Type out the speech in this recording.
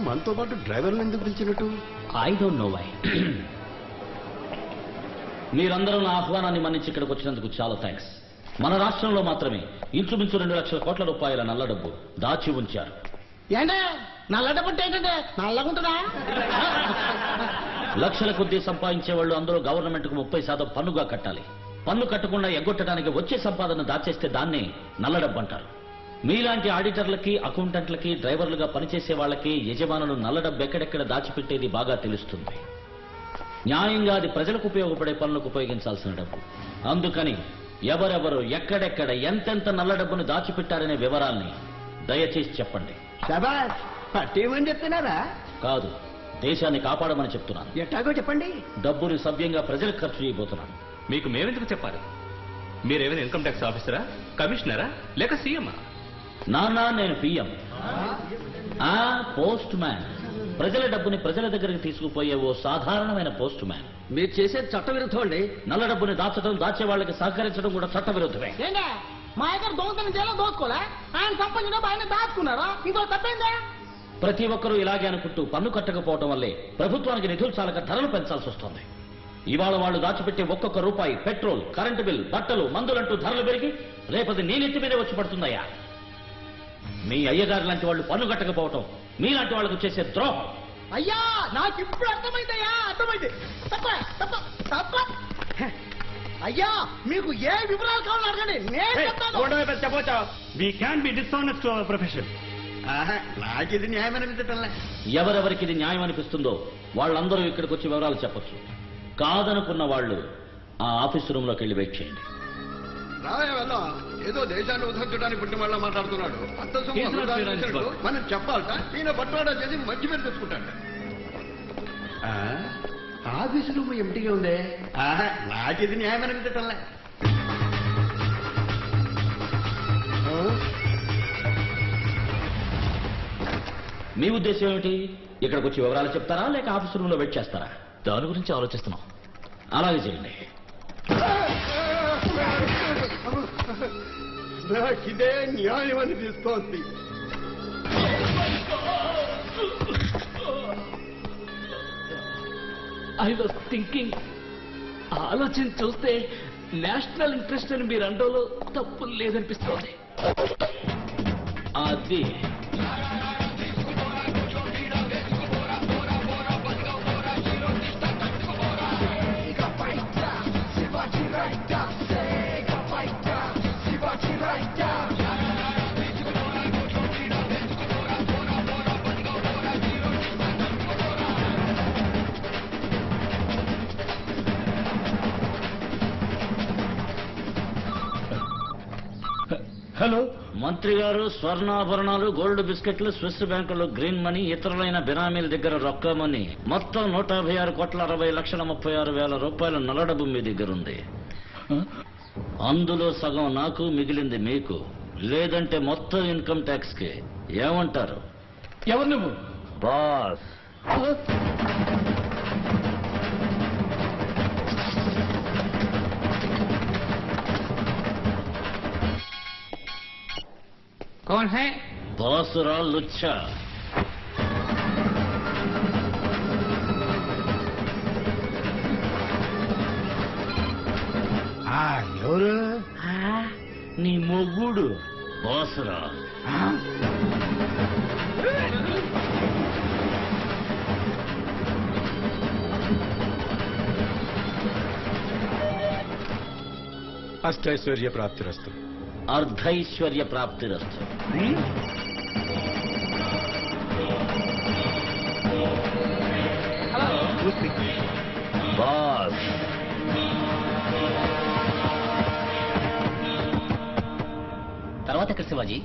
మనతో పాటు డ్రైవర్లు ఎందుకు పిలిచినట్టు? I don't know why. మీరందరూ నా ఆహ్వానాన్ని మన్నించి ఇక్కడికి వచ్చినందుకు చాలా థ్యాంక్స్. మన రాష్ట్రంలో మాత్రమే ఇంచుమించు 2 లక్షల కోట్ల రూపాయల నల్ల డబ్బు దాచి ఉంచారు. ఏంటే నల్ల డబ్బు ఏంటంటే నల్లగుంటుందా? లక్షల కొద్దీ సంపాదించే వాళ్ళు అందరూ గవర్నమెంట్ కు 30% పన్నుగా కట్టాలి. పన్ను కట్టకుండా ఎగ్గొట్టడానికి వచ్చే సంపాదన దాచేస్తే దాన్నే నల్ల డబ్బు అంటారు. మీలాంటి ఆడిటర్లకి, అకౌంటెంట్లకి, డ్రైవర్లుగా పనిచేసే వాళ్ళకి యజమానులు నల్ల డబ్బు ఎక్కడెక్కడ దాచిపెట్టేది బాగా తెలుస్తుంది. న్యాయంగా అది ప్రజలకు ఉపయోగపడే పనులకు ఉపయోగించాల్సిన డబ్బు. అందుకని ఎవరెవరు ఎక్కడెక్కడ ఎంతెంత నల్ల డబ్బును దాచిపెట్టారనే వివరాల్ని దయచేసి చెప్పండి. శబాష్, పట్టేమని చెప్తున్నారా? కాదు, దేశాన్ని కాపాడమని చెప్తున్నాను. ఎట్టాగో చెప్పండి. డబ్బుని సవ్యంగా ప్రజలకు ఖర్చు చేయబోతున్నాను. మీకు మేమెందుకు చెప్పాలి? మీరేమైనా ఇన్కమ్ ట్యాక్స్ ఆఫీసరా, కమిషనరా, లేక సీఎమా? నానా, నేను పిఎం, పోస్ట్ మ్యాన్. ప్రజల డబ్బుని ప్రజల దగ్గరికి తీసుకుపోయే ఓ సాధారణమైన పోస్ట్ మ్యాన్. మీరు చేసేది చట్టవిరుద్ధం అండి. నల్ల డబ్బుని దాచడం, దాచే వాళ్ళకి సహకరించడం కూడా చట్టవిరుద్ధమే. ఏంటే మా దగ్గర దొంగతనం చేయాలో దోచుకోలే, ఆయన సంపాదించిన డబ్బు ఆయన దాచుకున్నారా? ఇంకో తప్పైందే? ప్రతి ఒక్కరూ ఇలాగే అనుకుంటూ పన్ను కట్టకపోవడం వల్లే ప్రభుత్వానికి నిధులు చాలక ధరలు పెంచాల్సి వస్తుంది. ఇవాళ వాళ్ళు దాచిపెట్టే ఒక్కొక్క రూపాయి పెట్రోల్, కరెంటు బిల్, బట్టలు, మందులంటూ ధరలు పెరిగి రేపది నీ నెత్తి మీదే వచ్చి పడుతుందయ్యా. మీ అయ్యగారు లాంటి వాళ్ళు పన్ను కట్టకపోవటం మీలాంటి వాళ్ళకు చేసే ద్రోహం. అయ్యా, నాకు ఇప్పుడు అర్థమైందయ్యా, అర్థమైంది. తప్ప తప్ప తప్ప. అయ్యా, మీకు ఏ వివరాలు కావాలో అడగండి, నేను చెప్తాను. We can't be dishonest to our profession. నాకు ఇది న్యాయం అనిపించటంలే. ఎవరెవరికి ఇది న్యాయం అనిపిస్తుందో వాళ్ళందరూ ఇక్కడికి వచ్చి వివరాలు చెప్పొచ్చు. కాదనుకున్న వాళ్ళు ఆ ఆఫీస్ రూమ్ లోకి వెళ్ళి వెయిట్ చేయండి. రావే వల్ల ఏదో దేశాన్ని ఉద్ధరించడానికి పుట్టిన వాళ్ళ మాట్లాడుతున్నాడు. అంత మనం చెప్పాలట. ఈయన బట్వాడా చేసి మంచి పేరు తెచ్చుకుంటాడు. ఆఫీసు రూమ్ ఎంటీగా ఉందే. నాకు ఇది న్యాయం అనిపించటంలే. మీ ఉద్దేశం ఏమిటి? ఇక్కడికి వచ్చి వివరాలు చెప్తారా లేక ఆఫీస్ రూమ్ లో వెయిట్ చేస్తారా? దాని గురించి ఆలోచిస్తున్నాం. అలాగే చేయండి. నాకిదే న్యాయం అనిపిస్తోంది. ఐ వాజ్ థింకింగ్, ఆలోచన చూస్తే నేషనల్ ఇంట్రెస్ట్ అని మీరు అండోలో తప్పు లేదనిపిస్తోంది. అది హలో మంత్రి గారు, స్వర్ణాభరణాలు, గోల్డ్ బిస్కెట్లు, స్విస్ బ్యాంకులు, గ్రీన్ మనీ, ఇతరులైన బినామీల దగ్గర రొక్కమని మొత్తం 156,60,36,000 రూపాయల నల్లడబ్బు మీ దగ్గరుంది. అందులో సగం నాకు, మిగిలింది మీకు. లేదంటే మొత్తం ఇన్కమ్ ట్యాక్స్ కి. ఏమంటారు? ఎవరు నువ్వు? బాస్. कौन है? బాసురా లుచ్చా. ఎవరు? నీ మొగుడు బాసురా. అష్టైశ్వర్య ప్రాప్తిరస్తు. అర్ధైశ్వర్య ప్రాప్తిరస్తు. బాస్. తర్వాత ఎక్కడ శివాజీ?